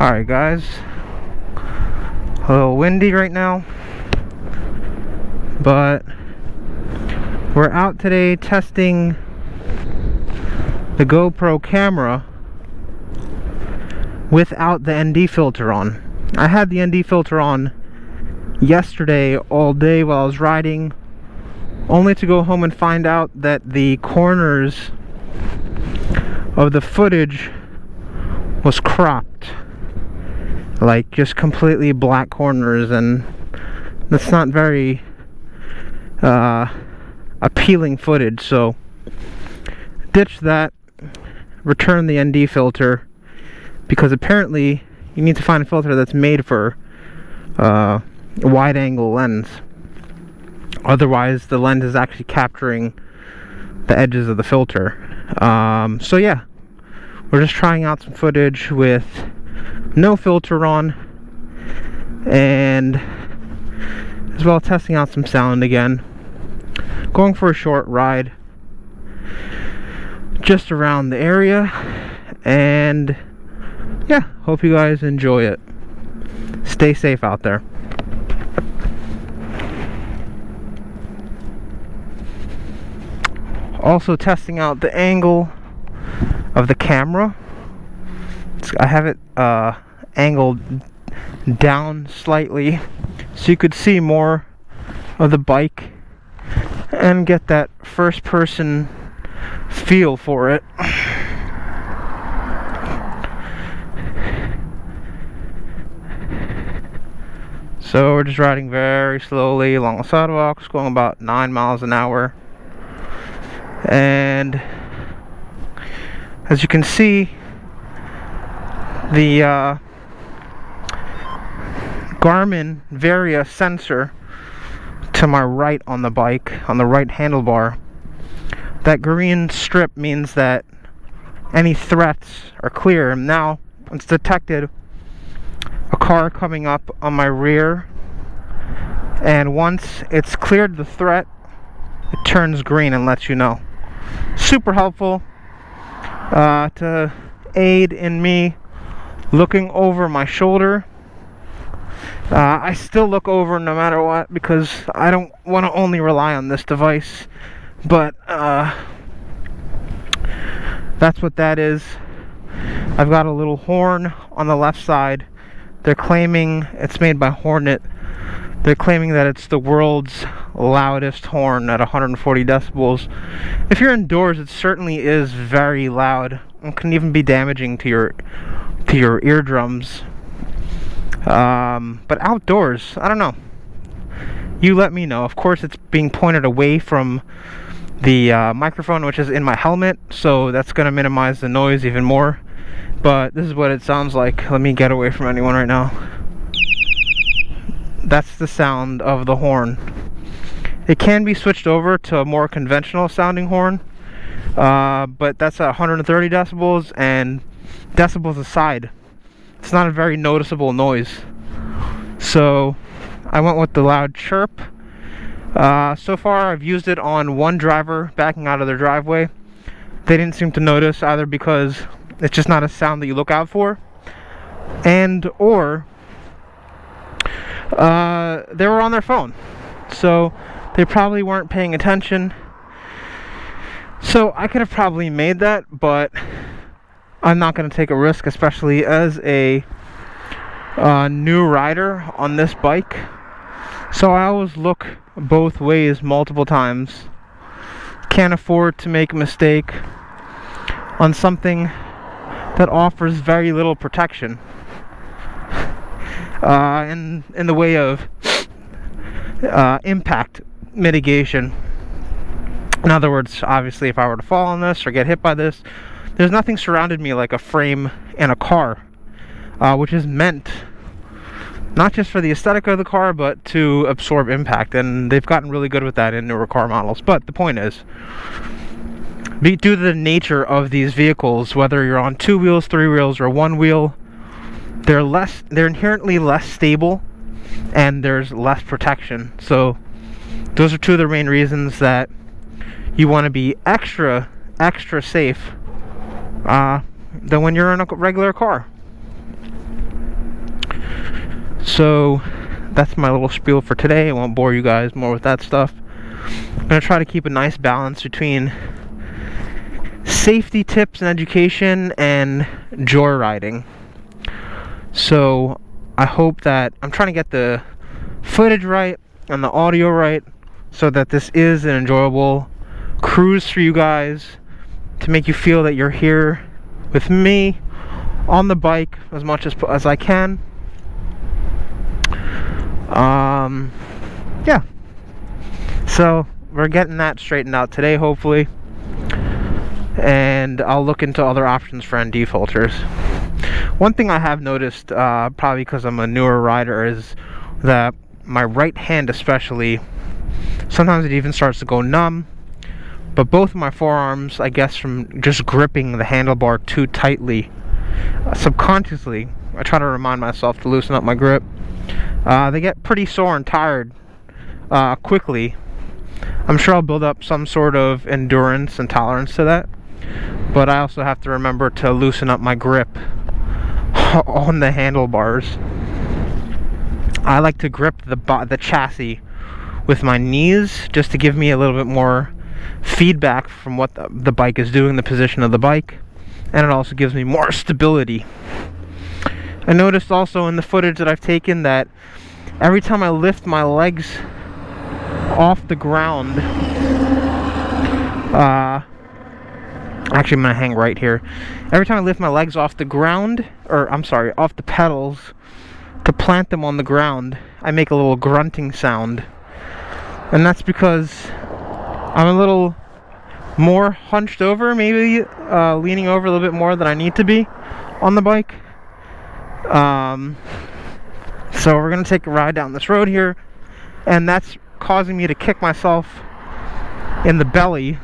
Alright guys, a little windy right now, but we're out today testing the GoPro camera without the ND filter on. I had the ND filter on yesterday all day while I was riding, only to go home and find out that the corners of the footage was cropped. Like just completely black corners, and that's not very appealing footage. So ditch that, return the ND filter, because apparently you need to find a filter that's made for a wide angle lens. Otherwise the lens is actually capturing the edges of the filter. So yeah, we're just trying out some footage with no filter on, and as well testing out some sound again. Going for a short ride just around the area, and yeah, hope you guys enjoy it. Stay safe out there. Also testing out the angle of the camera. I have it angled down slightly so you could see more of the bike and get that first person feel for it. So we're just riding very slowly along the sidewalks, going about 9 miles an hour, and as you can see, the Garmin Varia sensor to my right on the bike, on the right handlebar, that green strip means that any threats are clear. And now it's detected a car coming up on my rear, and once it's cleared the threat, it turns green and lets you know. Super helpful to aid in me looking over my shoulder. I still look over no matter what, because I don't want to only rely on this device, but that's what that is. I've got a little horn on the left side. They're claiming it's made by Hornit. They're claiming that it's the world's loudest horn at 140 decibels. If you're indoors, it certainly is very loud and can even be damaging to your eardrums. But outdoors, I don't know. You let me know. Of course, it's being pointed away from the microphone, which is in my helmet, so that's going to minimize the noise even more. But this is what it sounds like. Let me get away from anyone right now. That's the sound of the horn. It can be switched over to a more conventional sounding horn, but that's at 130 decibels, and decibels aside, it's not a very noticeable noise. So I went with the loud chirp. So far I've used it on one driver backing out of their driveway. They didn't seem to notice, either because it's just not a sound that you look out for, and or they were on their phone, so they probably weren't paying attention. So I could have probably made that, but I'm not going to take a risk, especially as a new rider on this bike. So I always look both ways multiple times. Can't afford to make a mistake on something that offers very little protection in the way of impact mitigation. In other words, obviously, if I were to fall on this or get hit by this, there's nothing surrounded me like a frame in a car, which is meant not just for the aesthetic of the car, but to absorb impact, and they've gotten really good with that in newer car models. But the point is, due to the nature of these vehicles, whether you're on 2 wheels, 3 wheels, or 1 wheel, they're inherently less stable, and there's less protection. So those are two of the main reasons that you want to be extra safe than when you're in a regular car. So that's my little spiel for today. I won't bore you guys more with that stuff. I'm going to try to keep a nice balance between safety tips and education and joyriding. So I hope that I'm trying to get the footage right and the audio right so that this is an enjoyable cruise for you guys, to make you feel that you're here with me on the bike as much as I can. Yeah, so we're getting that straightened out today, hopefully, and I'll look into other options for ND filters. One thing I have noticed, probably because I'm a newer rider, is that my right hand especially, sometimes it even starts to go numb, but both of my forearms, I guess from just gripping the handlebar too tightly, subconsciously I try to remind myself to loosen up my grip. They get pretty sore and tired quickly. I'm sure I'll build up some sort of endurance and tolerance to that, but I also have to remember to loosen up my grip on the handlebars. I like to grip the chassis with my knees just to give me a little bit more feedback from what the bike is doing, the position of the bike, and it also gives me more stability. I noticed also in the footage that I've taken that every time I lift my legs off the ground, actually I'm gonna hang right here. Every time I lift my legs off the ground, or I'm sorry, off the pedals to plant them on the ground, I make a little grunting sound, and that's because I'm a little more hunched over, maybe leaning over a little bit more than I need to be on the bike. So we're gonna take a ride down this road here, and that's causing me to kick myself in the belly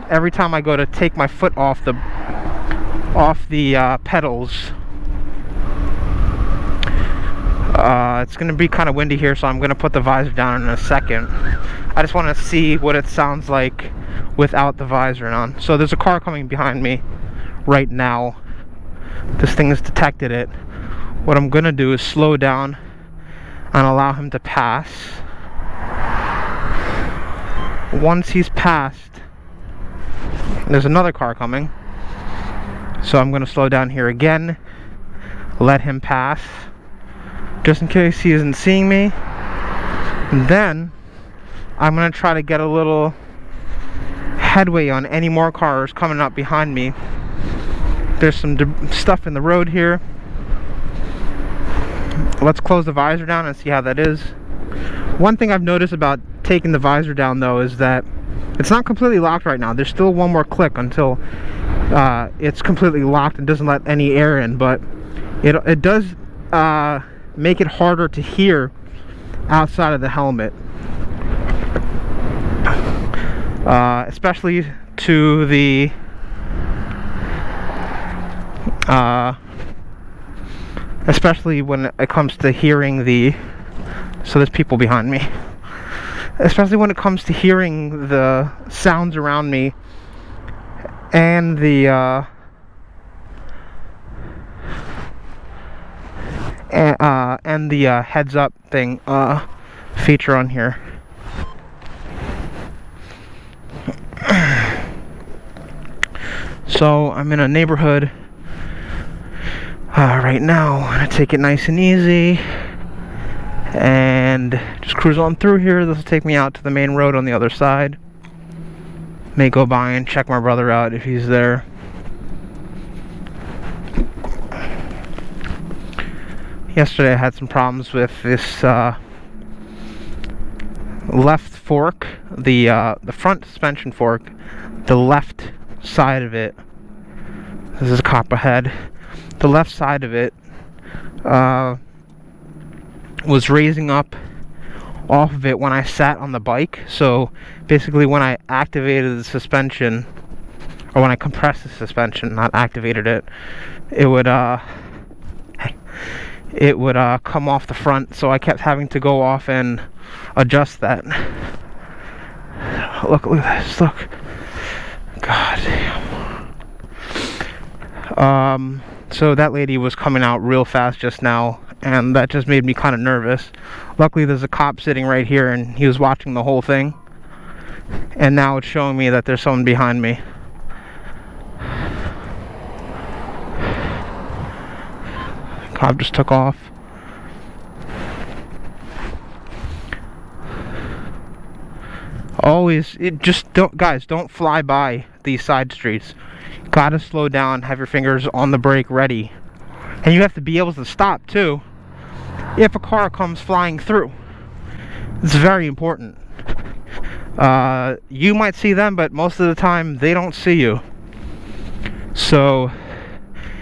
every time I go to take my foot off the pedals. It's gonna be kind of windy here, so I'm gonna put the visor down in a second. I just want to see what it sounds like without the visor on. So there's a car coming behind me right now. This thing has detected it. What I'm gonna do is slow down and allow him to pass. Once he's passed, there's another car coming, so I'm gonna slow down here again, let him pass just in case he isn't seeing me, and then I'm gonna try to get a little headway on any more cars coming up behind me. There's some stuff in the road here. Let's close the visor down and see how that is. One thing I've noticed about taking the visor down though is that it's not completely locked right now. There's still one more click until it's completely locked and doesn't let any air in, but it does make it harder to hear outside of the helmet, especially to the especially when it comes to hearing so there's people behind me, especially when it comes to hearing the sounds around me and the heads up thing feature on here. So I'm in a neighborhood right now. I'm gonna take it nice and easy and just cruise on through here. This will take me out to the main road on the other side. May go by and check my brother out if he's there. Yesterday I had some problems with this left fork, the front suspension fork, the left side of it. This is a cop ahead. The left side of it was raising up off of it when I sat on the bike. So basically when I activated the suspension, or when I compressed the suspension, not activated it, it would come off the front, so I kept having to go off and adjust that. Look at this, look. God damn. So that lady was coming out real fast just now, and that just made me kind of nervous. Luckily there's a cop sitting right here and he was watching the whole thing, and now it's showing me that there's someone behind me. Cop just took off. Always, don't fly by these side streets. Gotta slow down, have your fingers on the brake ready. And you have to be able to stop too if a car comes flying through. It's very important. You might see them, but most of the time they don't see you. So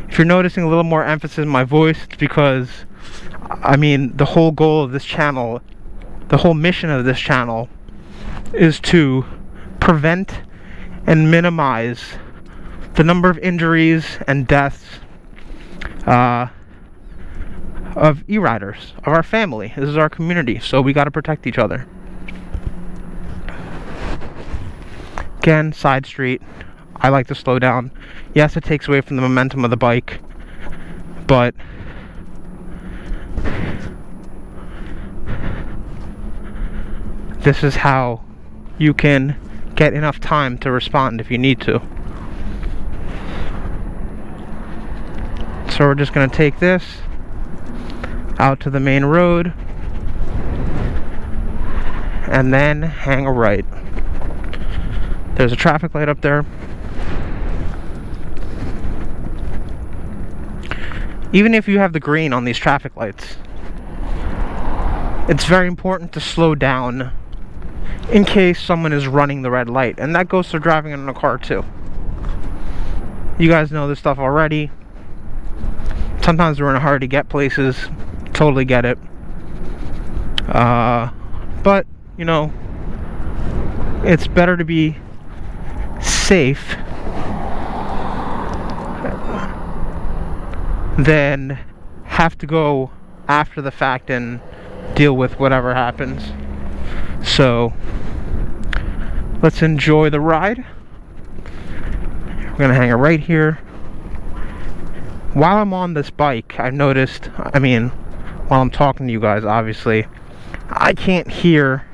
if you're noticing a little more emphasis in my voice, it's because, I mean, the whole goal of this channel, the whole mission of this channel is to prevent and minimize the number of injuries and deaths of e-riders, of our family. This is our community, so we got to protect each other. Again, side street. I like to slow down. Yes, it takes away from the momentum of the bike, but this is how you can get enough time to respond if you need to. So we're just going to take this out to the main road and then hang a right. There's a traffic light up there. Even if you have the green on these traffic lights, it's very important to slow down in case someone is running the red light, and that goes for driving in a car too. You guys know this stuff already. Sometimes we're in a hurry to get places. Totally get it. But, you know, it's better to be safe than have to go after the fact and deal with whatever happens. So let's enjoy the ride. We're gonna hang it right here. While I'm on this bike, I've noticed, I mean, while I'm talking to you guys, obviously, I can't hear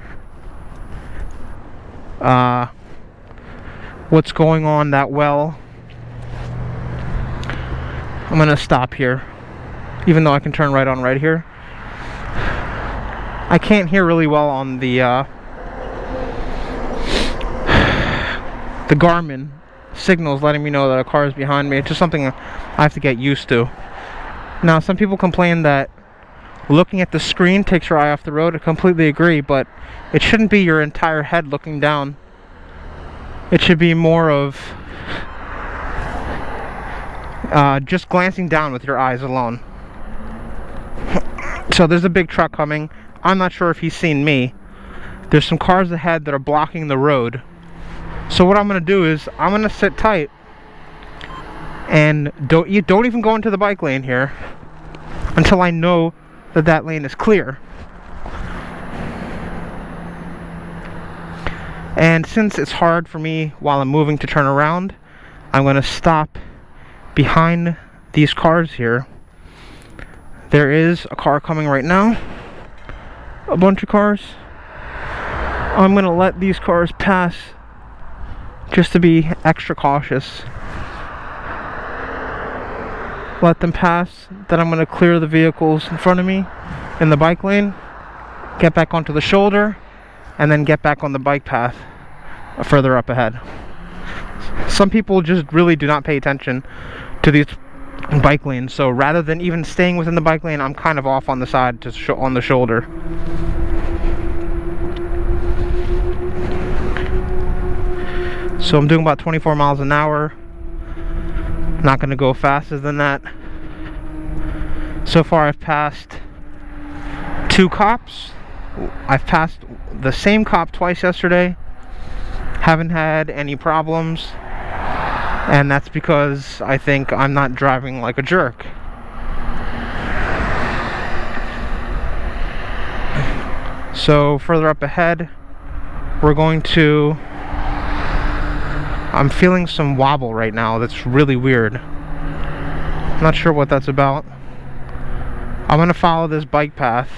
what's going on that well. I'm gonna stop here, even though I can turn right on right here. I can't hear really well on the Garmin signals letting me know that a car is behind me. It's just something I have to get used to. Now, some people complain that looking at the screen takes your eye off the road. I completely agree, but it shouldn't be your entire head looking down. It should be more of just glancing down with your eyes alone. So there's a big truck coming. I'm not sure if he's seen me. There's some cars ahead that are blocking the road. So what I'm going to do is I'm going to sit tight and don't even go into the bike lane here until I know that that lane is clear. And since it's hard for me while I'm moving to turn around, I'm going to stop behind these cars here. There is a car coming right now. A bunch of cars. I'm going to let these cars pass just to be extra cautious. Let them pass. Then I'm going to clear the vehicles in front of me in the bike lane, get back onto the shoulder, and then get back on the bike path further up ahead. Some people just really do not pay attention to these bike lanes, so rather than even staying within the bike lane, I'm kind of off on the side to on the shoulder. So I'm doing about 24 miles an hour. Not going to go faster than that. So far I've passed 2 cops. I've passed the same cop twice yesterday. Haven't had any problems. And that's because I think I'm not driving like a jerk. So further up ahead, we're going to... I'm feeling some wobble right now that's really weird. I'm not sure what that's about. I'm gonna follow this bike path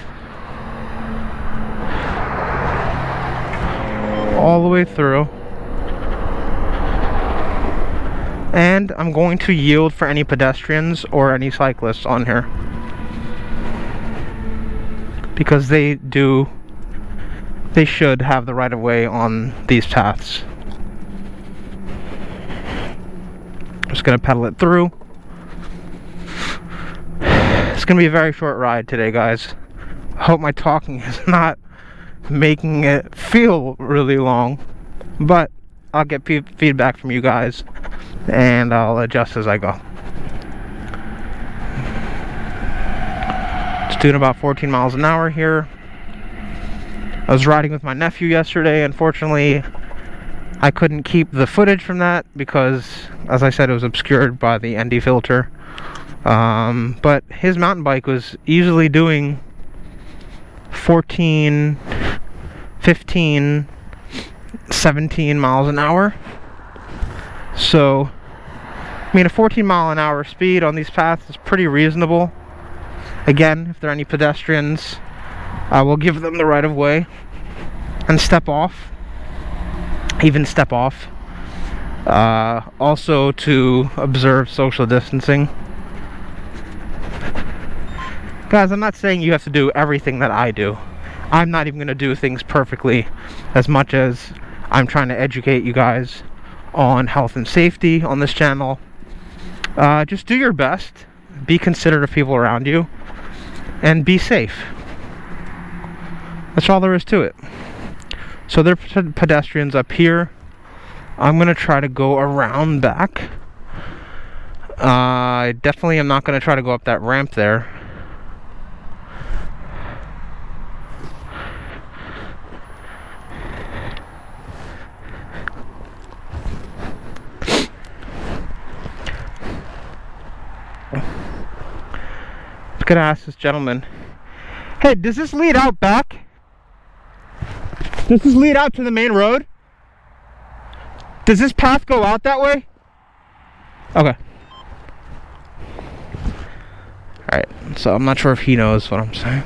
all the way through, and I'm going to yield for any pedestrians or any cyclists on here, because they should have the right of way on these paths. Just gonna pedal it through. It's gonna be a very short ride today, guys. I hope my talking is not making it feel really long, but I'll get feedback from you guys and I'll adjust as I go. It's doing about 14 miles an hour here. I was riding with my nephew yesterday. Unfortunately, I couldn't keep the footage from that because, as I said, it was obscured by the ND filter. But his mountain bike was easily doing 14, 15, 17 miles an hour. So, I mean, a 14 mile an hour speed on these paths is pretty reasonable. Again, if there are any pedestrians, I will give them the right of way and step off. Even step off. Also to observe social distancing. Guys, I'm not saying you have to do everything that I do. I'm not even going to do things perfectly, as much as I'm trying to educate you guys on health and safety on this channel. Just do your best, be considerate of people around you, and be safe. That's all there is to it. So there are pedestrians up here. I'm going to try to go around back. I definitely am not going to try to go up that ramp there. I'm going to ask this gentleman, hey, does this lead out back? Does this lead out to the main road? Does this path go out that way? Okay. Alright, so I'm not sure if he knows what I'm saying.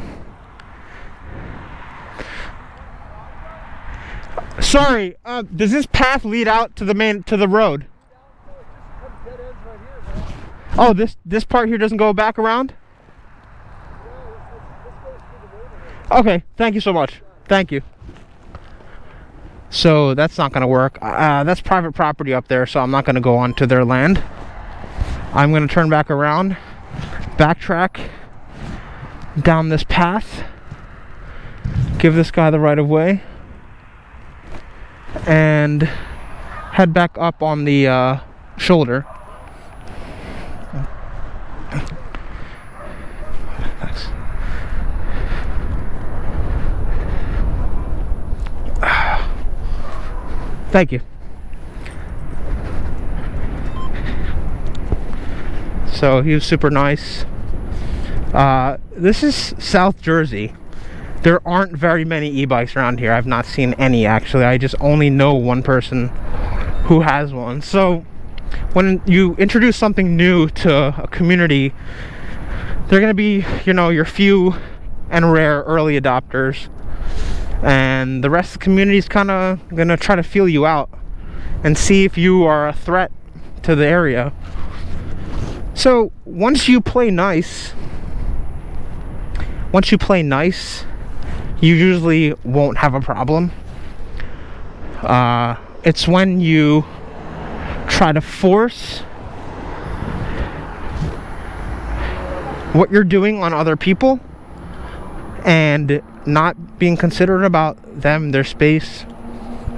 Sorry, does this path lead out to the road? Oh, this part here doesn't go back around? Okay, thank you so much. Thank you. So that's not going to work. That's private property up there, so I'm not going to go onto their land. I'm going to turn back around, backtrack down this path, give this guy the right of way, and head back up on the shoulder. Thanks. Thank you. So he was super nice. This is South Jersey. There aren't very many e-bikes around here. I've not seen any, actually. I just only know one person who has one. So when you introduce something new to a community, they're going to be, you know, your few and rare early adopters. And the rest of the community is kind of going to try to feel you out and see if you are a threat to the area. So once you play nice, you usually won't have a problem. It's when you try to force what you're doing on other people and not being considerate about them, their space,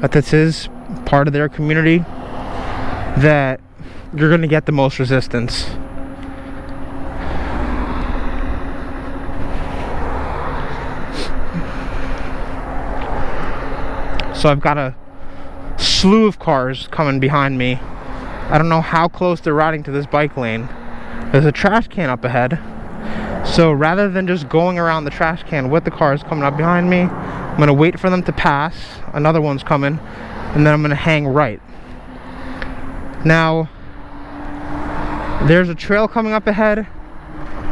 that this is part of their community, that you're going to get the most resistance. So I've got a slew of cars coming behind me. I don't know how close they're riding to this bike lane. There's a trash can up ahead. So rather than just going around the trash can with the cars coming up behind me, I'm going to wait for them to pass. Another one's coming. And then I'm going to hang right. Now, there's a trail coming up ahead.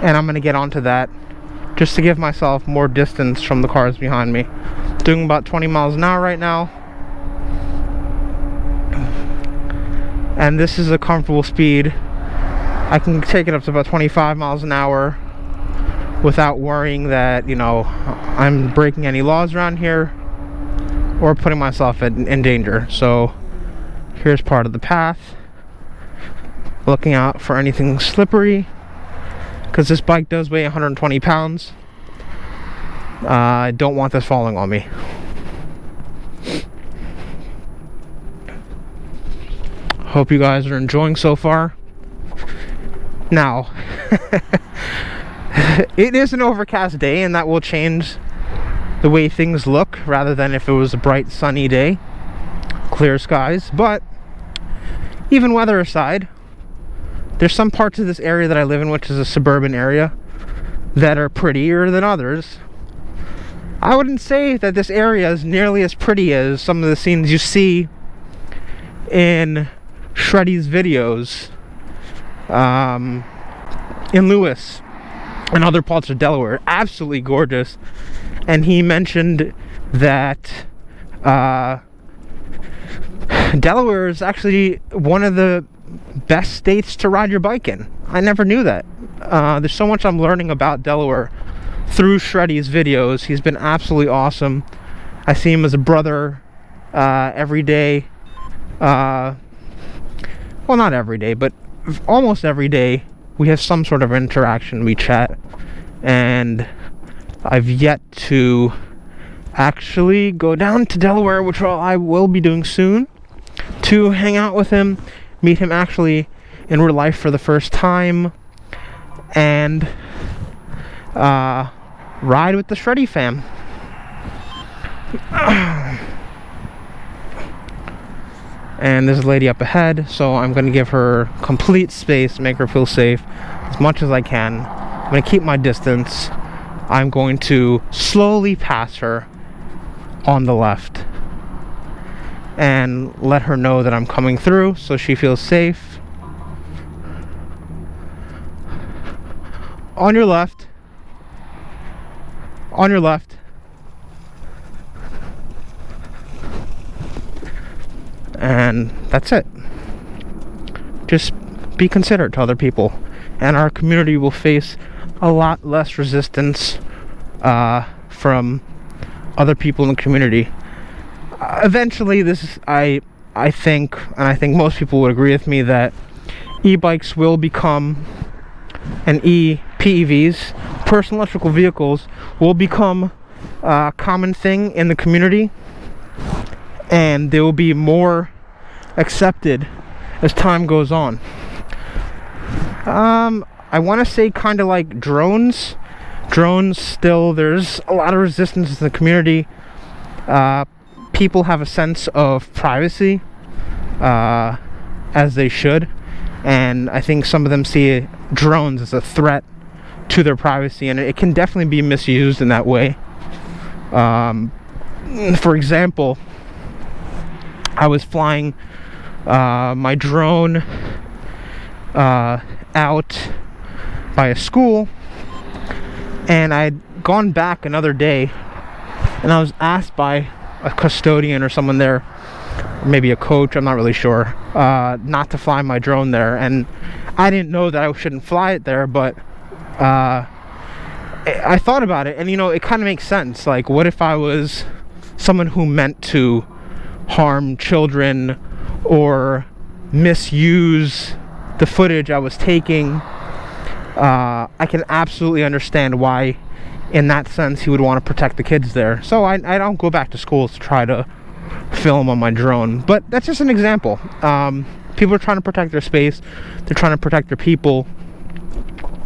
And I'm going to get onto that just to give myself more distance from the cars behind me. Doing about 20 miles an hour right now, and this is a comfortable speed. I can take it up to about 25 miles an hour without worrying that, you know, I'm breaking any laws around here or putting myself in danger. So here's part of the path, looking out for anything slippery, because this bike does weigh 120 pounds. I don't want this falling on me. Hope you guys are enjoying so far. Now, it is an overcast day, and that will change the way things look, rather than if it was a bright sunny day, clear skies. But even weather aside, there's some parts of this area that I live in, which is a suburban area, that are prettier than others. I wouldn't say that this area is nearly as pretty as some of the scenes you see in Shreddy's videos in Lewis and other parts of Delaware. Absolutely gorgeous. And he mentioned that Delaware is actually one of the best states to ride your bike in. I never knew that. There's so much I'm learning about Delaware through Shreddy's videos. He's been absolutely awesome. I see him as a brother every day. Well, not every day, but almost every day we have some sort of interaction. We chat, and I've yet to actually go down to Delaware, which I will be doing soon, to hang out with him, meet him actually in real life for the first time, and ride with the Shreddy fam. And there's a lady up ahead, so I'm going to give her complete space, make her feel safe as much as I can. I'm going to keep my distance. I'm going to slowly pass her on the left and let her know that I'm coming through, so she feels safe. On your left. On your left. And that's it. Just be considerate to other people, and our community will face a lot less resistance from other people in the community. Eventually, I think, and I think most people would agree with me, that e-bikes will become, and PEVs, personal electrical vehicles, will become a common thing in the community, and they will be more accepted as time goes on. I want to say kind of like drones. Drones, still, there's a lot of resistance in the community. People have a sense of privacy, as they should, and I think some of them see drones as a threat to their privacy, and it can definitely be misused in that way. For example, I was flying my drone out by a school, and I'd gone back another day, and I was asked by a custodian or someone there, or maybe a coach, I'm not really sure, not to fly my drone there. And I didn't know that I shouldn't fly it there, but I thought about it, and you know, it kind of makes sense. Like, what if I was someone who meant to harm children or misuse the footage I was taking? I can absolutely understand why, in that sense, he would want to protect the kids there. So I don't go back to schools to try to film on my drone. But that's just an example. People are trying to protect their space. They're trying to protect their people.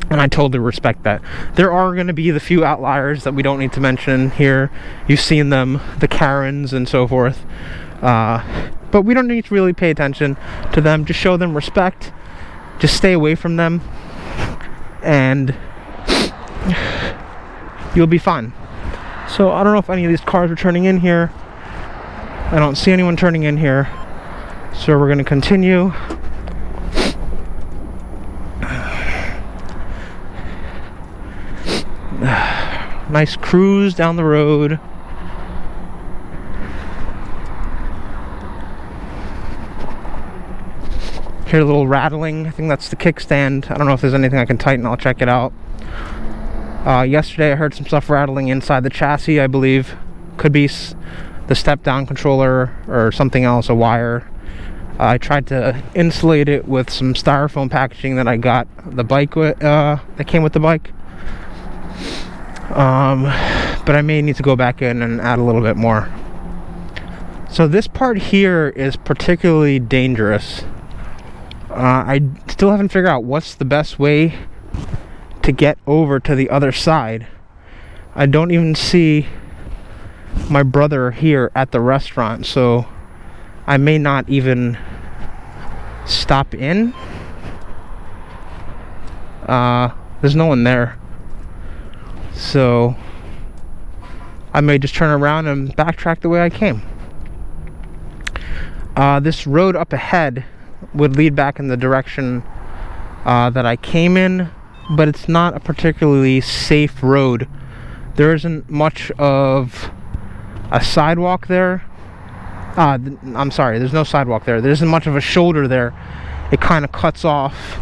And I totally respect that. There are going to be the few outliers that we don't need to mention here. You've seen them, the Karens and so forth. But we don't need to really pay attention to them. Just show them respect. Just stay away from them. And you'll be fine. So I don't know if any of these cars are turning in here. I don't see anyone turning in here. So we're going to continue. Nice cruise down the road. Hear a little rattling. I think that's the kickstand. I don't know if there's anything I can tighten. I'll check it out. Yesterday I heard some stuff rattling inside the chassis, I believe. Could be the step-down controller or something else, a wire. I tried to insulate it with some styrofoam packaging that I got the bike with, that came with the bike. But I may need to go back in and add a little bit more. So this part here is particularly dangerous. I still haven't figured out what's the best way to get over to the other side. I don't even see my brother here at the restaurant, so I may not even stop in. There's no one there, so I may just turn around and backtrack the way I came. This road up ahead would lead back in the direction that I came in, but it's not a particularly safe road. There isn't much of a sidewalk there. I'm sorry, there's no sidewalk there. There isn't much of a shoulder there. It kind of cuts off,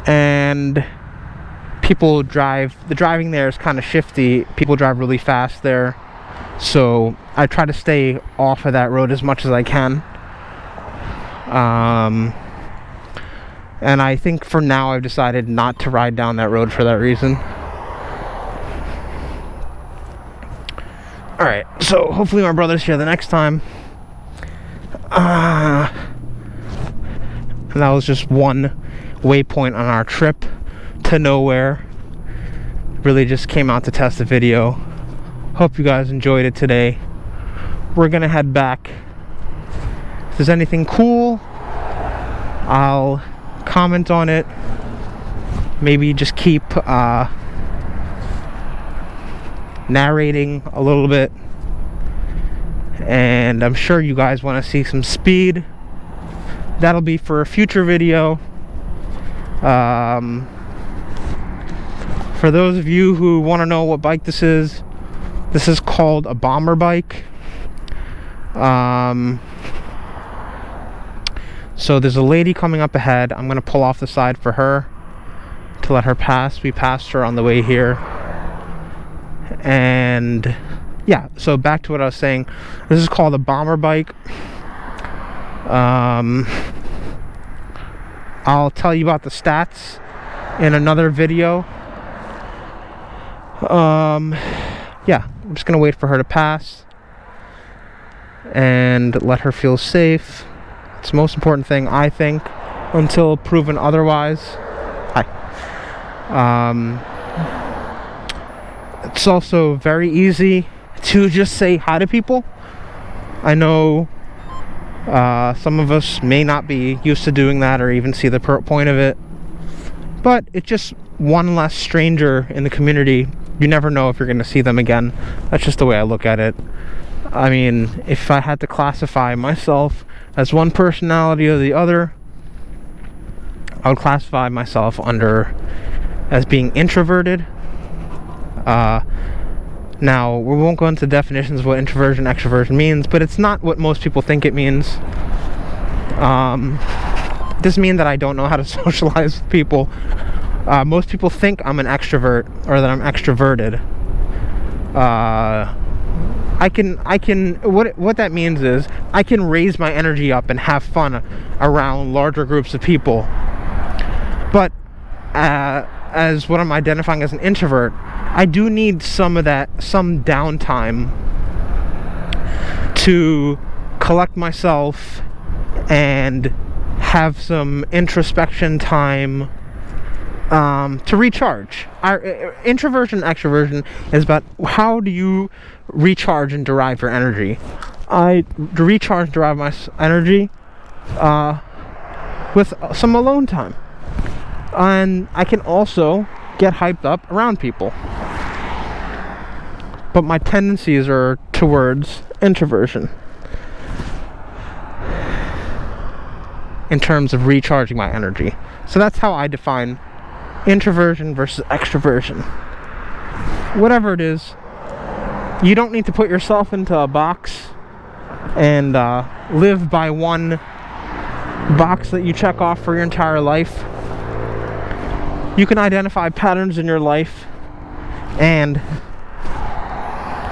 and people drive. The driving there is kind of shifty. People drive really fast there, so I try to stay off of that road as much as I can. And I think for now I've decided not to ride down that road for that reason. Alright, so hopefully my brother's here the next time. And that was just one waypoint on our trip to nowhere. Really just came out to test the video. Hope you guys enjoyed it today. We're gonna head back. If there's anything cool, I'll comment on it. Maybe just keep narrating a little bit. And I'm sure you guys want to see some speed. That'll be for a future video. For those of you who want to know what bike this is called a bomber bike. So there's a lady coming up ahead. I'm going to pull off the side for her to let her pass. We passed her on the way here. And yeah, so back to what I was saying. This is called a bomber bike. I'll tell you about the stats in another video. Yeah, I'm just going to wait for her to pass and let her feel safe. It's the most important thing, I think, until proven otherwise. Hi. It's also very easy to just say hi to people. I know some of us may not be used to doing that or even see the point of it, but it's just one less stranger in the community. You never know if you're going to see them again. That's just the way I look at it. I mean, if I had to classify myself as one personality or the other, I would classify myself as being introverted. Now, we won't go into definitions of what introversion, extroversion means, but it's not what most people think it means. Doesn't mean that I don't know how to socialize with people. Most people think I'm an extrovert or that I'm extroverted. What that means is I can raise my energy up and have fun around larger groups of people. But as what I'm identifying as an introvert, I do need some downtime to collect myself and have some introspection time to recharge. Introversion and extroversion is about how do you recharge and derive your energy. I recharge and derive my energy with some alone time. And I can also get hyped up around people. But my tendencies are towards introversion in terms of recharging my energy. So that's how I define introversion versus extroversion. whatever it is, you don't need to put yourself into a box and live by one box that you check off for your entire life. You can identify patterns in your life and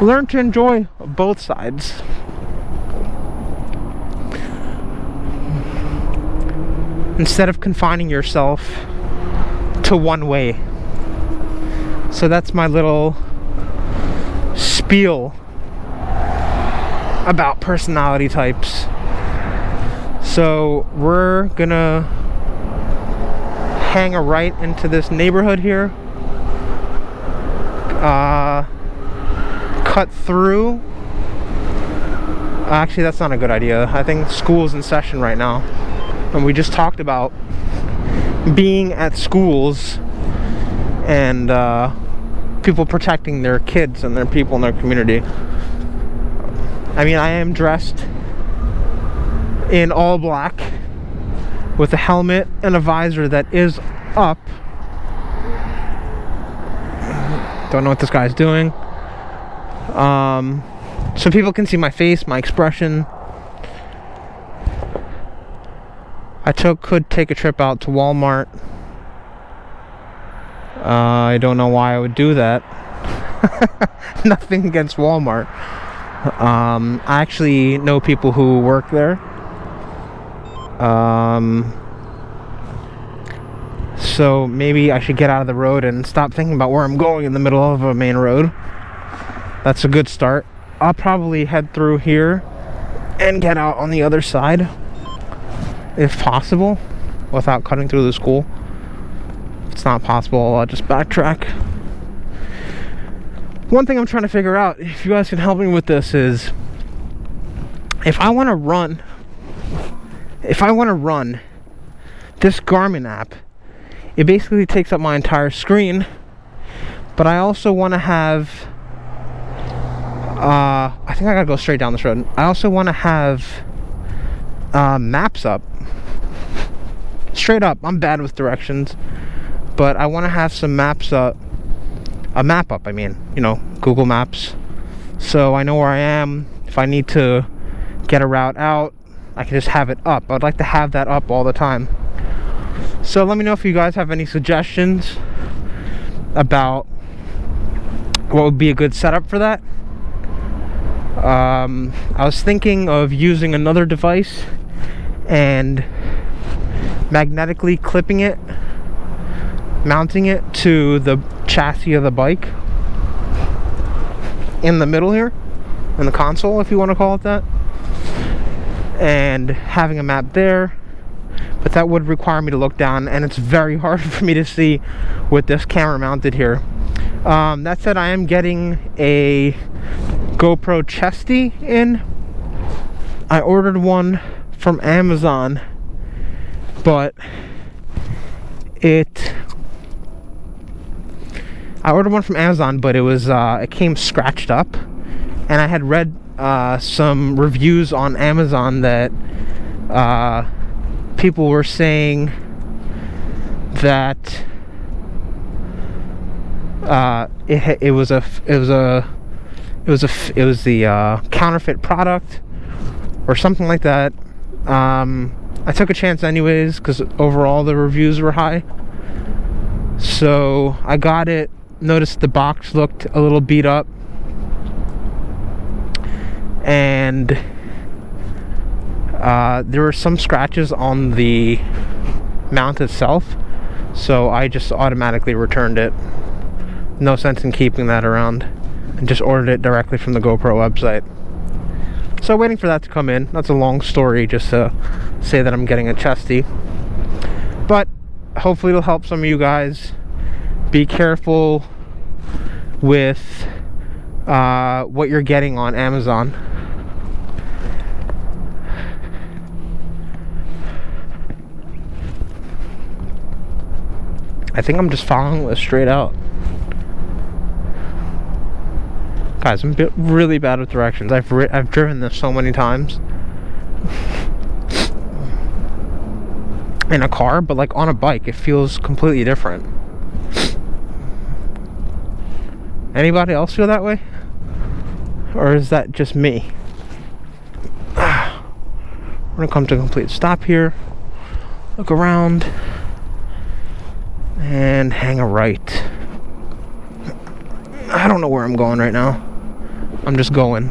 learn to enjoy both sides. Instead of confining yourself to one way. So that's my little spiel about personality types. So we're gonna hang a right into this neighborhood here, cut through. Actually, that's not a good idea. I think school's in session right now, and we just talked about being at schools and people protecting their kids and their people in their community. I mean, I am dressed in all black with a helmet and a visor that is up. Don't know what this guy's doing. So people can see my face, my expression. I could take a trip out to Walmart. I don't know why I would do that. Nothing against Walmart. I actually know people who work there. So maybe I should get out of the road and stop thinking about where I'm going in the middle of a main road. That's a good start. I'll probably head through here and get out on the other side, if possible, without cutting through the school. If it's not possible, I'll just backtrack. One thing I'm trying to figure out, if you guys can help me with this, is if I want to run this Garmin app, it basically takes up my entire screen, but I also want to have I think I gotta go straight down this road. I also want to have maps up. Straight up, I'm bad with directions, but I want to have some maps up. A map up, I mean, you know, Google Maps, so I know where I am. If I need to get a route out, I can just have it up. I'd like to have that up all the time. So let me know if you guys have any suggestions about what would be a good setup for that. I was thinking of using another device and magnetically clipping it, mounting it to the chassis of the bike in the middle here, in the console, if you want to call it that, and having a map there. But that would require me to look down, and it's very hard for me to see with this camera mounted here. That said, I am getting a GoPro chesty in. I ordered one from Amazon, but it was it came scratched up, and I had read some reviews on Amazon that people were saying that it was the counterfeit product or something like that. I took a chance anyways because overall the reviews were high, so I got it. Noticed the box looked a little beat up, and there were some scratches on the mount itself, so I just automatically returned it. No sense in keeping that around, and just ordered it directly from the GoPro website. So waiting for that to come in. That's a long story just to say that I'm getting a chesty, but hopefully it'll help some of you guys. Be careful with what you're getting on Amazon. I think I'm just following this straight out. Guys, I'm really bad with directions. I've driven this so many times in a car, but like on a bike, it feels completely different. Anybody else feel that way? Or is that just me? We're gonna come to a complete stop here. Look around. And hang a right. I don't know where I'm going right now. I'm just going.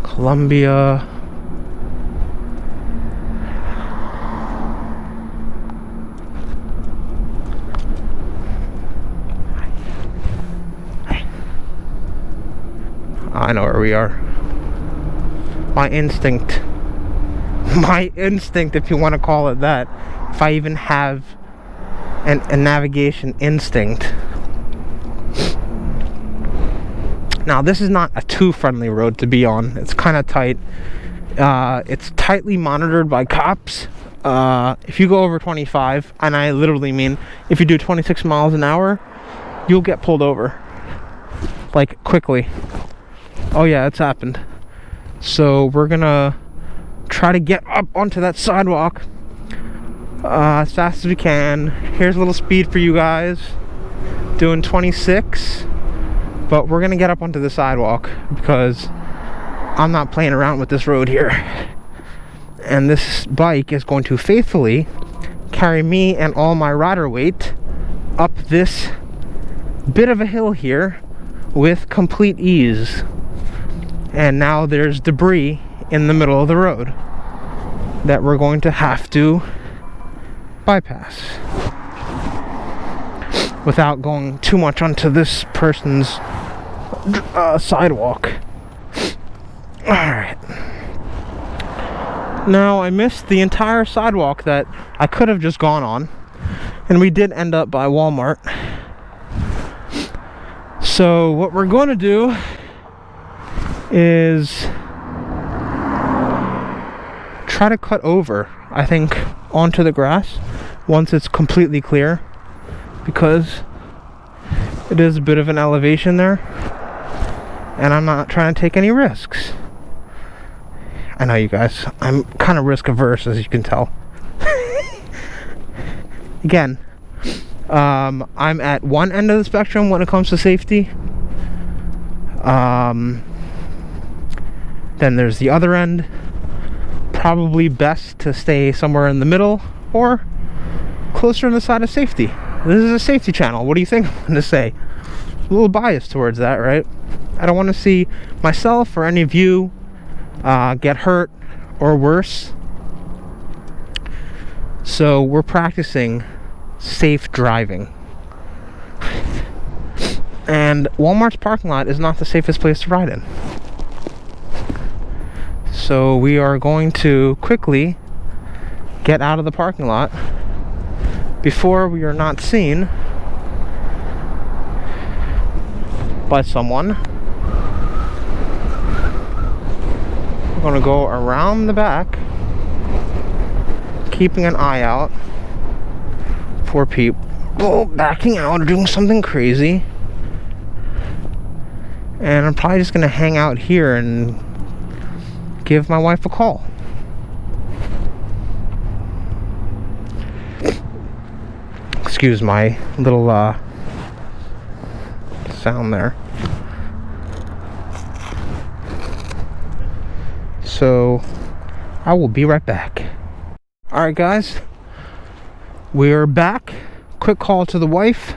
Columbia. I know where we are. My instinct, if you want to call it that, if I even have a navigation instinct. Now, this is not a too friendly road to be on. It's kind of tight. It's tightly monitored by cops. If you go over 25, and I literally mean if you do 26 miles an hour, you'll get pulled over. Like, quickly. Oh yeah, it's happened. So we're gonna try to get up onto that sidewalk as fast as we can. Here's a little speed for you guys. Doing 26. But we're gonna get up onto the sidewalk because I'm not playing around with this road here. And this bike is going to faithfully carry me and all my rider weight up this bit of a hill here with complete ease. And now there's debris in the middle of the road that we're going to have to bypass without going too much onto this person's sidewalk. Alright. Now, I missed the entire sidewalk that I could have just gone on, and we did end up by Walmart. So what we're going to do is try to cut over, I think, onto the grass once it's completely clear, because it is a bit of an elevation there and I'm not trying to take any risks. I know, you guys, I'm kind of risk averse, as you can tell. Again, I'm at one end of the spectrum when it comes to safety. Then there's the other end. Probably best to stay somewhere in the middle or closer on the side of safety. This is a safety channel. What do you think I'm gonna say? A little biased towards that, right? I don't want to see myself or any of you get hurt or worse. So we're practicing safe driving. And Walmart's parking lot is not the safest place to ride in. So we are going to quickly get out of the parking lot before we are not seen by someone. We're going to go around the back, keeping an eye out for people backing out or doing something crazy. And I'm probably just going to hang out here and give my wife a call. Excuse my little sound there. So I will be right back. Alright guys, we're back. Quick call to the wife.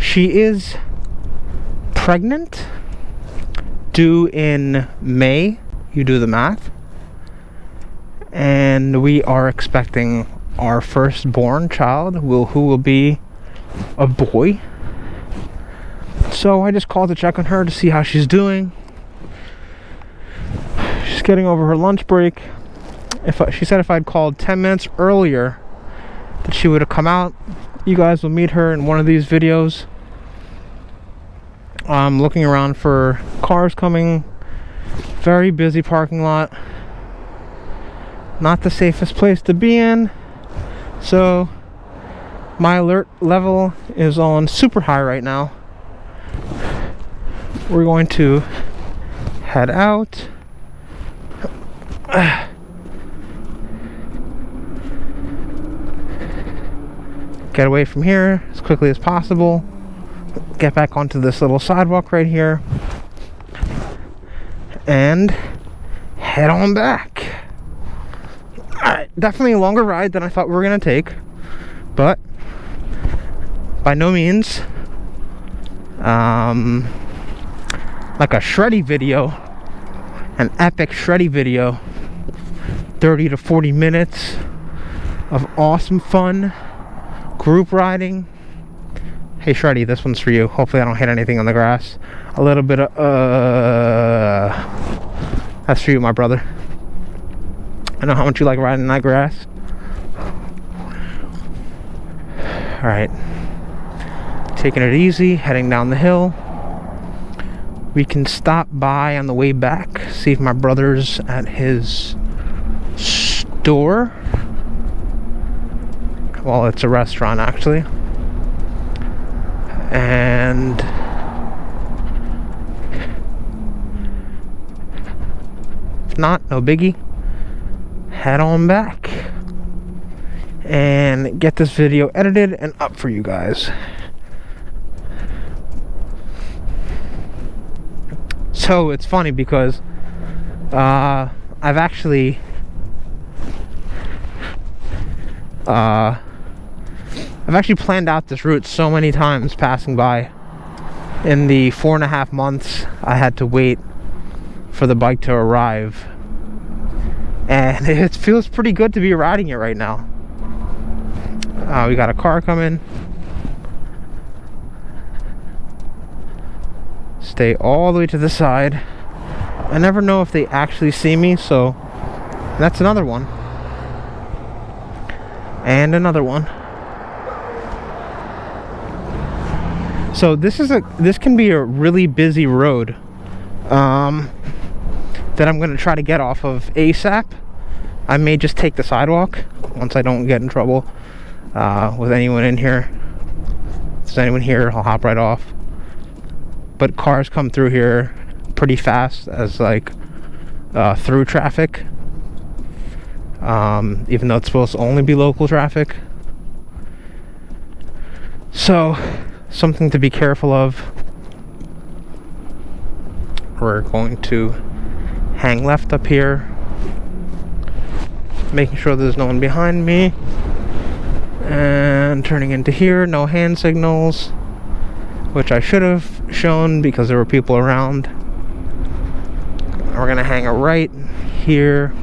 She is pregnant, due in May. You do the math. And we are expecting our firstborn child, who will be a boy. So I just called to check on her to see how she's doing. She's getting over her lunch break. She said if I'd called 10 minutes earlier that she would have come out. You guys will meet her in one of these videos. I'm looking around for cars coming. Very busy parking lot. Not the safest place to be in. So my alert level is on super high right now. We're going to head out. Get away from here as quickly as possible. Get back onto this little sidewalk right here. And head on back. Alright, definitely a longer ride than I thought we were going to take. But by no means like a shreddy video, an epic shreddy video. 30 to 40 minutes of awesome fun group riding. Hey Shreddy, this one's for you. Hopefully I don't hit anything on the grass. A little bit of that's for you, my brother. I know how much you like riding in that grass. Alright, taking it easy, heading down the hill. We can stop by on the way back, see if my brother's at his store. Well, it's a restaurant actually. And if not, no biggie. Head on back and get this video edited and up for you guys. So it's funny because I've actually planned out this route so many times passing by. In the 4.5 months I had to wait for the bike to arrive, and it feels pretty good to be riding it right now. We got a car coming. Stay all the way to the side. I never know if they actually see me, so that's another one. And another one. So this can be a really busy road that I'm gonna try to get off of ASAP. I may just take the sidewalk once I don't get in trouble with anyone in here. If there's anyone here, I'll hop right off. But cars come through here pretty fast as like through traffic, even though it's supposed to only be local traffic. So something to be careful of. We're going to hang left up here, making sure there's no one behind me, and turning into here. No hand signals, which I should have shown because there were people around. We're gonna hang a right here.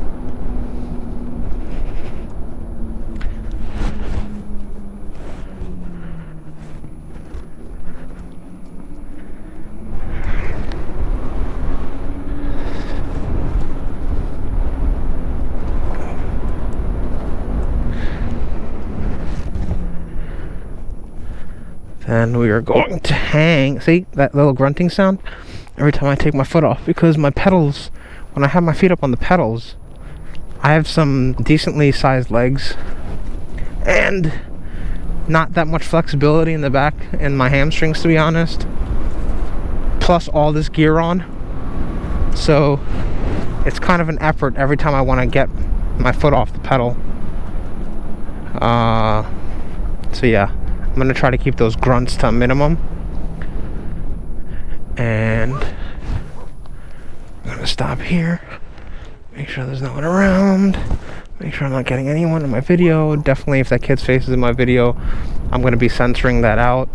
And we are going to hang. See that little grunting sound every time I take my foot off? Because my pedals, when I have my feet up on the pedals, I have some decently sized legs and not that much flexibility in the back and my hamstrings, to be honest, plus all this gear on. So it's kind of an effort every time I want to get my foot off the pedal. So yeah, I'm gonna try to keep those grunts to a minimum, and I'm gonna stop here, make sure there's no one around, make sure I'm not getting anyone in my video. Definitely if that kid's face is in my video, I'm gonna be censoring that out.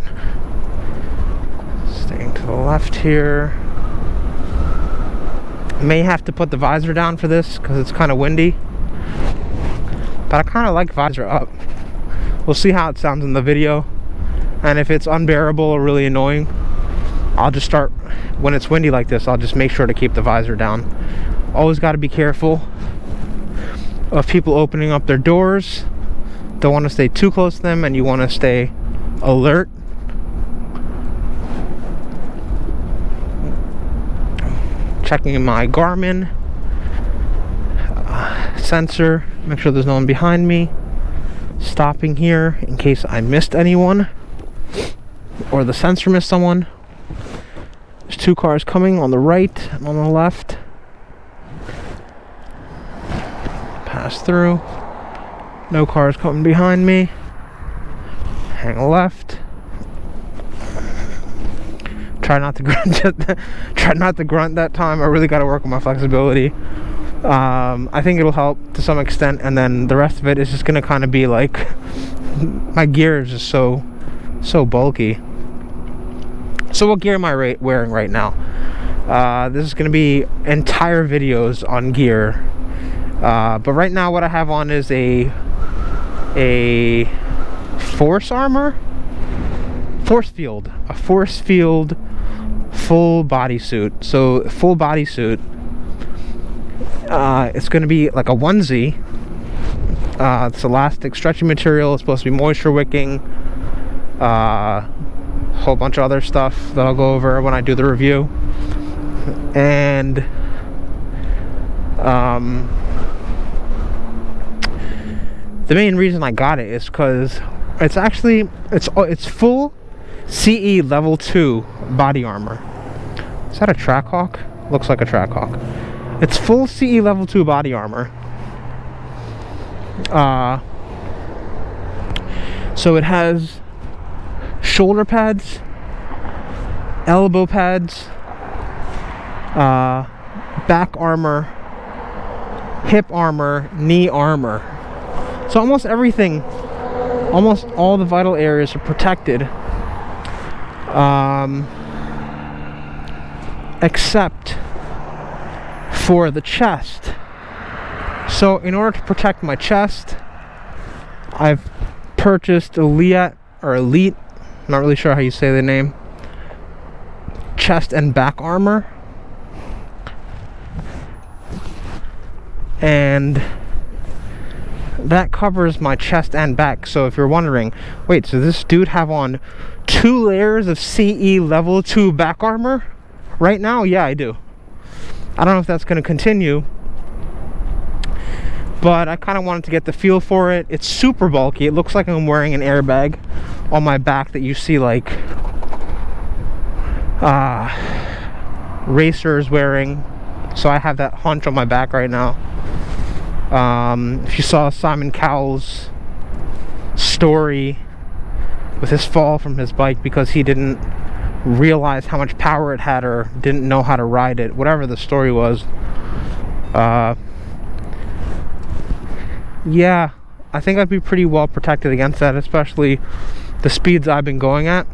Staying to the left here. May have to put the visor down for this because it's kind of windy, but I kind of like visor up. We'll see how it sounds in the video, and if it's unbearable or really annoying, I'll just start, when it's windy like this, I'll just make sure to keep the visor down. Always got to be careful of people opening up their doors. Don't want to stay too close to them, and you want to stay alert. Checking my Garmin sensor, make sure there's no one behind me. Stopping here in case I missed anyone or the sensor missed someone. There's 2 cars coming on the right and on the left. Pass through. No cars coming behind me. Hang left. Try not to grunt. Try not to grunt that time. I really got to work on my flexibility. I think it'll help to some extent, and then the rest of it is just gonna kind of be like my gear is just so bulky. So what gear am I wearing right now? This is gonna be entire videos on gear, but right now what I have on is a force field full bodysuit. So full bodysuit. It's going to be like a onesie. It's elastic, stretchy material. It's supposed to be moisture wicking. A whole bunch of other stuff that I'll go over when I do the review. And the main reason I got it is because it's full CE level 2 body armor. Is that a Trackhawk? Looks like a Trackhawk. It's full CE level 2 body armor. So it has shoulder pads, elbow pads, back armor, hip armor, knee armor. So almost everything, almost all the vital areas are protected, except for the chest. So in order to protect my chest, I've purchased Elite, I'm not really sure how you say the name, chest and back armor. And that covers my chest and back. So if you're wondering, wait, so this dude have on 2 layers of CE level 2 back armor right now? Yeah, I do. I don't know if that's going to continue, but I kind of wanted to get the feel for it. It's super bulky. It looks like I'm wearing an airbag on my back that you see like racers wearing. So I have that hunch on my back right now. If you saw Simon Cowell's story with his fall from his bike because he didn't realize how much power it had or didn't know how to ride it, whatever the story was, yeah, I think I'd be pretty well protected against that, especially the speeds I've been going at.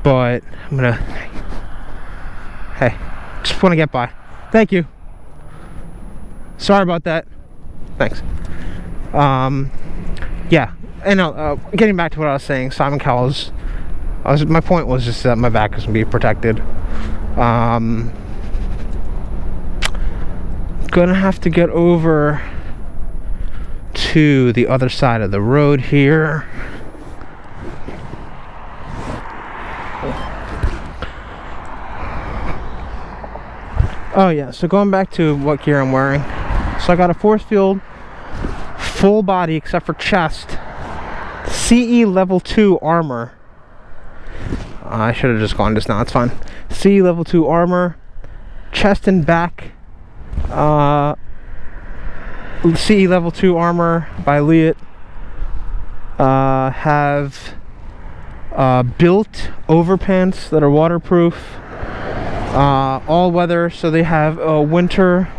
But I'm gonna, hey, just want to get by. Thank you. Sorry about that. Thanks. Yeah, and getting back to what I was saying, Simon Cowell's, my point was just that my back is gonna be protected. Gonna have to get over to the other side of the road here. Oh yeah, so going back to what gear I'm wearing. So I got a force field, full body except for chest, CE level 2 armor. I should have just gone just now, it's fine. CE level 2 armor, chest and back, CE level 2 armor by Elite. Have built overpants that are waterproof, all weather, so they have a winter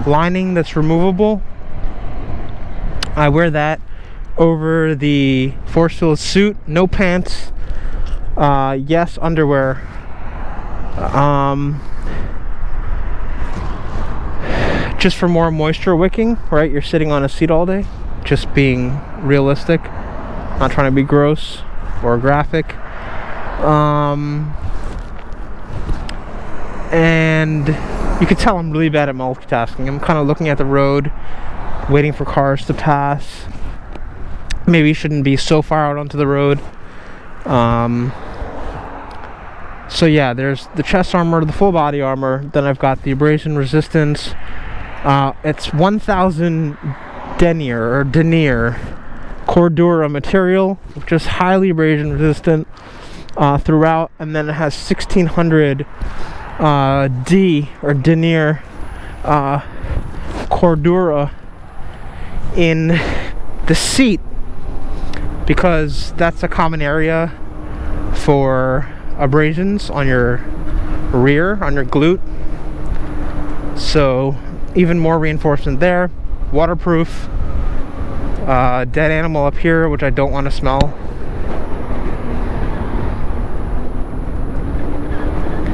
lining that's removable. I wear that over the force field suit. No pants, yes, underwear. Just for more moisture wicking, right? You're sitting on a seat all day. Just being realistic, not trying to be gross or graphic. And you can tell I'm really bad at multitasking. I'm kind of looking at the road, waiting for cars to pass. Maybe you shouldn't be so far out onto the road. So yeah, there's the chest armor, the full body armor. Then I've got the abrasion resistance. It's 1000 denier Cordura material, which is highly abrasion resistant throughout, and then it has 1600 D or denier Cordura in the seat, because that's a common area for abrasions on your rear, on your glute. So even more reinforcement there. Waterproof. Dead animal up here, which I don't want to smell.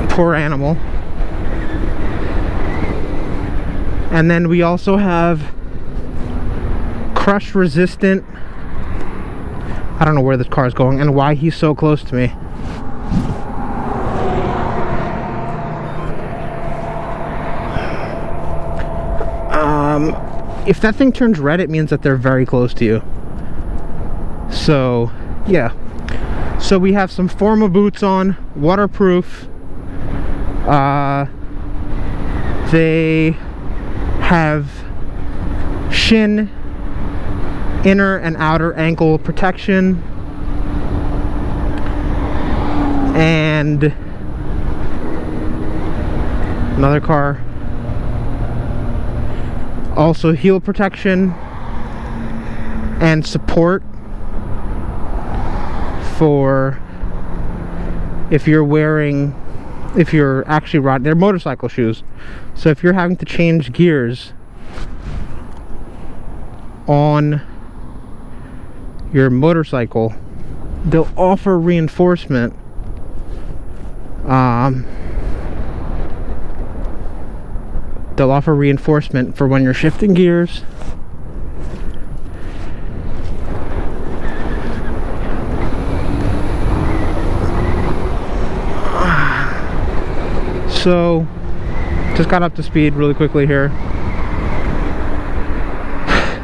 Poor animal. And then we also have crush resistant. I don't know where this car is going and why he's so close to me. If that thing turns red, it means that they're very close to you. So, yeah. So we have some Forma boots on, waterproof. They have shin, inner and outer ankle protection, and another car. Also heel protection and support for if you're actually riding. They're motorcycle shoes, so if you're having to change gears on your motorcycle, they'll offer reinforcement for when you're shifting gears. So, just got up to speed really quickly here.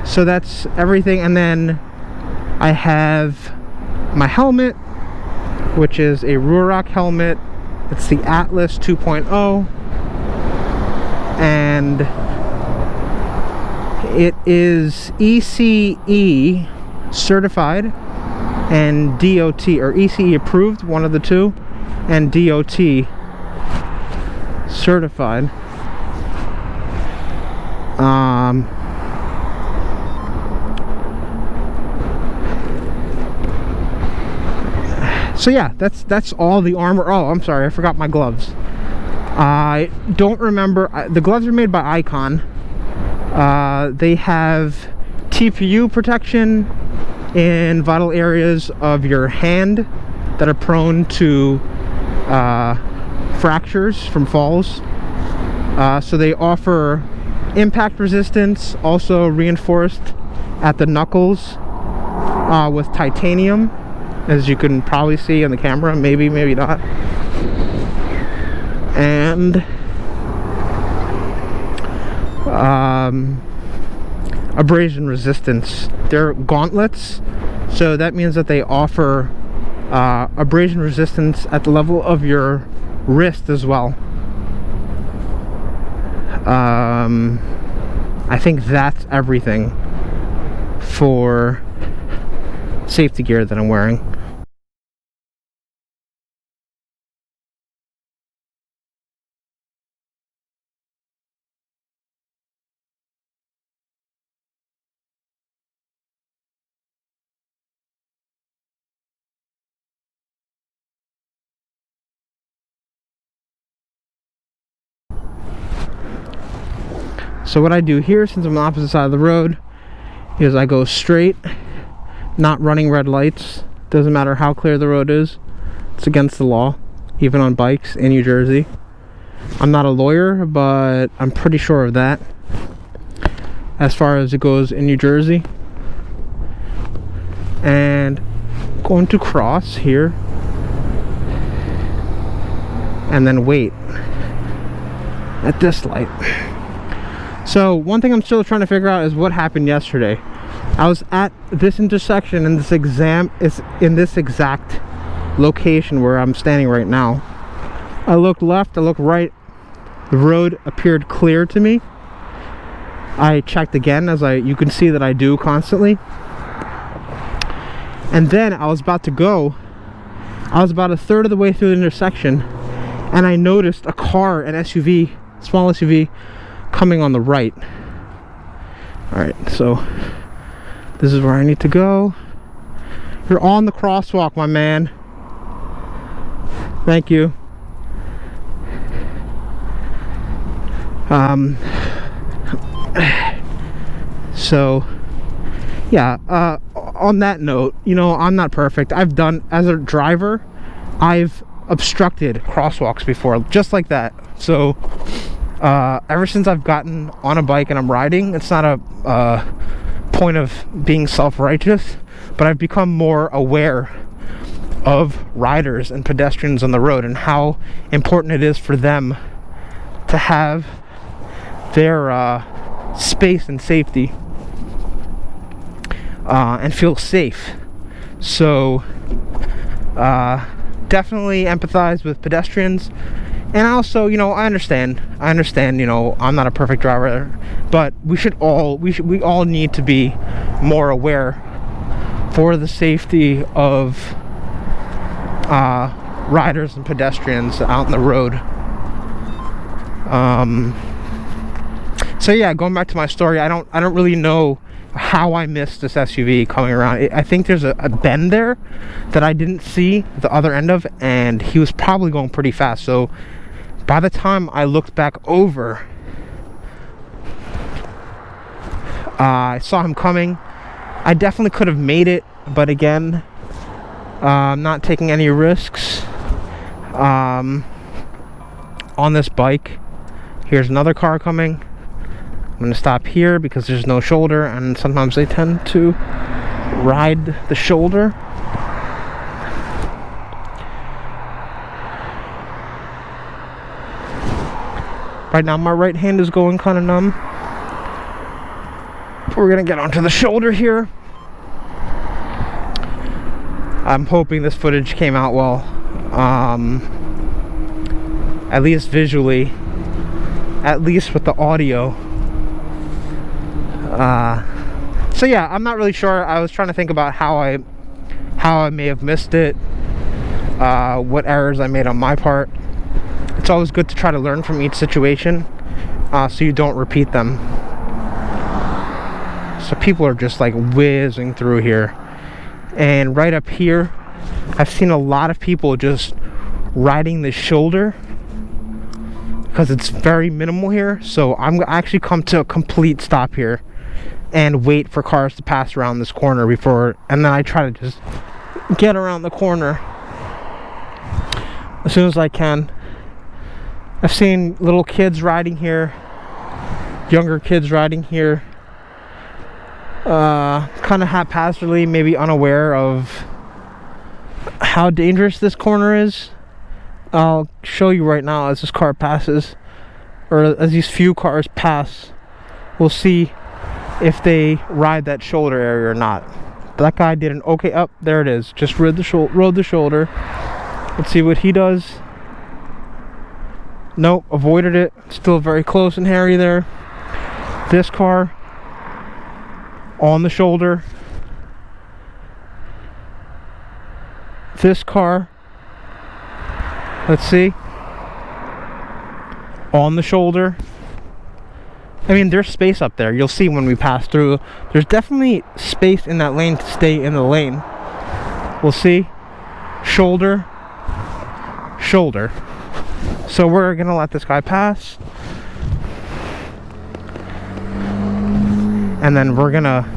So that's everything, and then I have my helmet, which is a Ruroc helmet. It's the Atlas 2.0. And it is ECE certified and DOT, or ECE approved, one of the two, and DOT certified. So yeah, that's all the armor. Oh, I'm sorry, I forgot my gloves. I don't remember. The gloves are made by Icon. They have TPU protection in vital areas of your hand that are prone to fractures from falls. So they offer impact resistance, also reinforced at the knuckles with titanium, as you can probably see on the camera. Maybe not. And abrasion resistance. They're gauntlets, so that means that they offer abrasion resistance at the level of your wrist as well. I think that's everything for safety gear that I'm wearing. So what I do here, since I'm on the opposite side of the road, is I go straight, not running red lights. Doesn't matter how clear the road is. It's against the law, even on bikes in New Jersey. I'm not a lawyer, but I'm pretty sure of that as far as it goes in New Jersey. And going to cross here and then wait at this light. So one thing I'm still trying to figure out is what happened yesterday. I was at this intersection in this exact location where I'm standing right now. I looked left, I looked right. The road appeared clear to me. I checked again, as you can see that I do constantly. And then I was about to go. I was about a third of the way through the intersection, and I noticed a car, an SUV, small SUV, coming on the right. Alright, so this is where I need to go. You're on the crosswalk, my man. Thank you. So yeah, on that note, you know, I'm not perfect. I've done, as a driver, I've obstructed crosswalks before, just like that. So ever since I've gotten on a bike and I'm riding, it's not a point of being self-righteous, but I've become more aware of riders and pedestrians on the road and how important it is for them to have their space and safety and feel safe. So definitely empathize with pedestrians. And also, you know, I understand, you know, I'm not a perfect driver, but we all need to be more aware for the safety of riders and pedestrians out on the road. So yeah, going back to my story, I don't really know how I missed this SUV coming around. I think there's a bend there that I didn't see the other end of, and he was probably going pretty fast. So by the time I looked back over, I saw him coming. I definitely could have made it, but again, I'm not taking any risks on this bike. Here's another car coming. I'm going to stop here because there's no shoulder, and sometimes they tend to ride the shoulder. Right now my right hand is going kind of numb. We're going to get onto the shoulder here. I'm hoping this footage came out well, at least visually, at least with the audio. So yeah, I'm not really sure. I was trying to think about how I may have missed it, what errors I made on my part. It's always good to try to learn from each situation, so you don't repeat them. So people are just like whizzing through here. And right up here, I've seen a lot of people just riding the shoulder because it's very minimal here. So I'm actually come to a complete stop here and wait for cars to pass around this corner before, and then I try to just get around the corner as soon as I can. I've seen little kids riding here, younger kids riding here, kind of haphazardly, maybe unaware of how dangerous this corner is. I'll show you right now as this car passes, or as these few cars pass. We'll see if they ride that shoulder area or not. That guy did an okay. Up there it is. Just rode the shoulder. Let's see what he does. Nope, avoided it. Still very close and hairy there. This car on the shoulder. This car, let's see, on the shoulder. I mean, there's space up there. You'll see when we pass through. There's definitely space in that lane to stay in the lane. We'll see. Shoulder. Shoulder. So we're gonna let this guy pass. And then we're gonna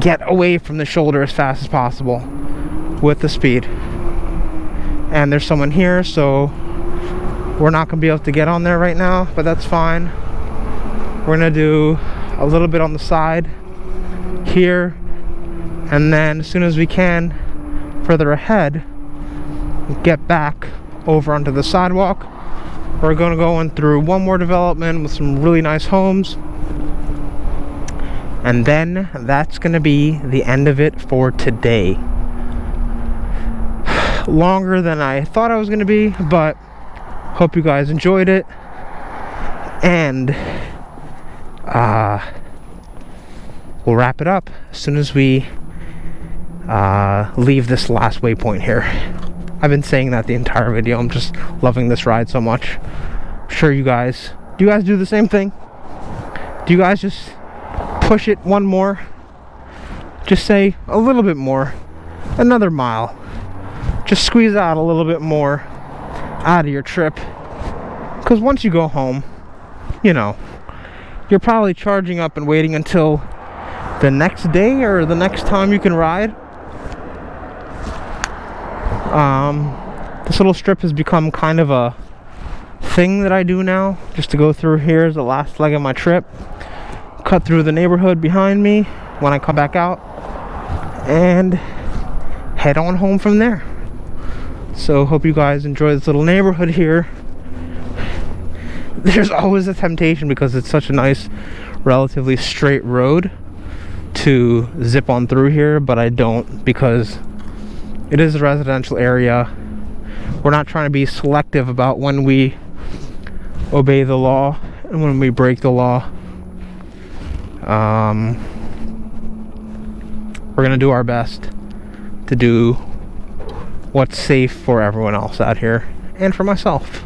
get away from the shoulder as fast as possible with the speed. And there's someone here, so we're not gonna be able to get on there right now, but that's fine. We're gonna do a little bit on the side here, and then as soon as we can, further ahead, get back over onto the sidewalk. We're gonna go in through one more development with some really nice homes, and then that's gonna be the end of it for today. Longer than I thought I was gonna be, but hope you guys enjoyed it. And we'll wrap it up as soon as we leave this last waypoint here. I've been saying that the entire video. I'm just loving this ride so much. I'm sure do you guys do the same thing? Do you guys just push it one more? Just say a little bit more, another mile. Just squeeze out a little bit more out of your trip. Because once you go home, you know, you're probably charging up and waiting until the next day or the next time you can ride. This little strip has become kind of a thing that I do now, just to go through here as the last leg of my trip, cut through the neighborhood behind me when I come back out, and head on home from there. So hope you guys enjoy this little neighborhood here. There's always a temptation, because it's such a nice, relatively straight road, to zip on through here, but I don't, because it is a residential area. We're not trying to be selective about when we obey the law and when we break the law. We're gonna do our best to do what's safe for everyone else out here, and for myself.